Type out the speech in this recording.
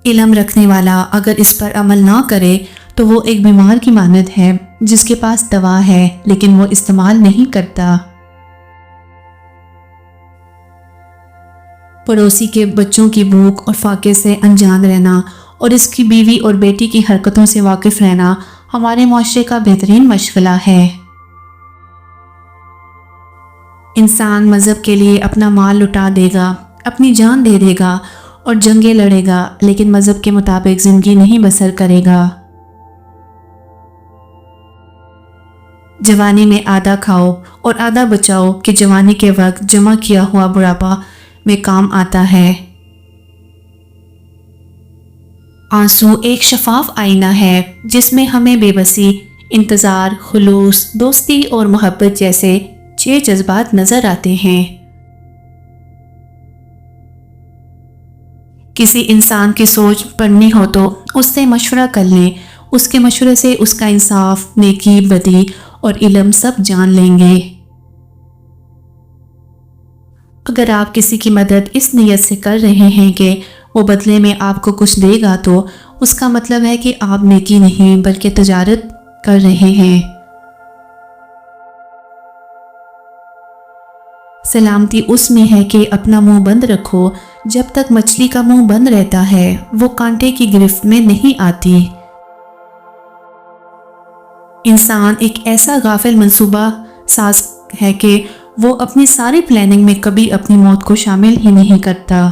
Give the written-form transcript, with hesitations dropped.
علم رکھنے والا اگر اس پر عمل نہ کرے تو وہ ایک بیمار کی مانند ہے جس کے پاس دوا ہے لیکن وہ استعمال نہیں کرتا۔ پڑوسی کے بچوں کی بھوک اور فاقے سے انجان رہنا اور اس کی بیوی اور بیٹی کی حرکتوں سے واقف رہنا ہمارے معاشرے کا بہترین مشغلہ ہے۔ انسان مذہب کے لیے اپنا مال لٹا دے گا، اپنی جان دے دے گا اور جنگیں لڑے گا، لیکن مذہب کے مطابق زندگی نہیں بسر کرے گا۔ جوانی میں آدھا کھاؤ اور آدھا بچاؤ کہ جوانی کے وقت جمع کیا ہوا بڑھاپا میں کام آتا ہے۔ آنسو ایک شفاف آئینہ ہے جس میں ہمیں بے بسی، انتظار، خلوص، دوستی اور محبت جیسے 6 جذبات نظر آتے ہیں۔ کسی انسان کی سوچ پڑھنی ہو تو اس سے مشورہ کر لیں، اس کے مشورے سے اس کا انصاف، نیکی، بدی اور علم سب جان لیں گے۔ اگر آپ کسی کی مدد اس نیت سے کر رہے ہیں کہ وہ بدلے میں آپ کو کچھ دے گا تو اس کا مطلب ہے کہ آپ نیکی نہیں بلکہ تجارت کر رہے ہیں۔ سلامتی اس میں ہے کہ اپنا منہ بند رکھو، جب تک مچھلی کا منہ بند رہتا ہے وہ کانٹے کی گرفت میں نہیں آتی۔ انسان ایک ایسا غافل منصوبہ ساز ہے کہ وہ اپنی ساری پلاننگ میں کبھی اپنی موت کو شامل ہی نہیں کرتا۔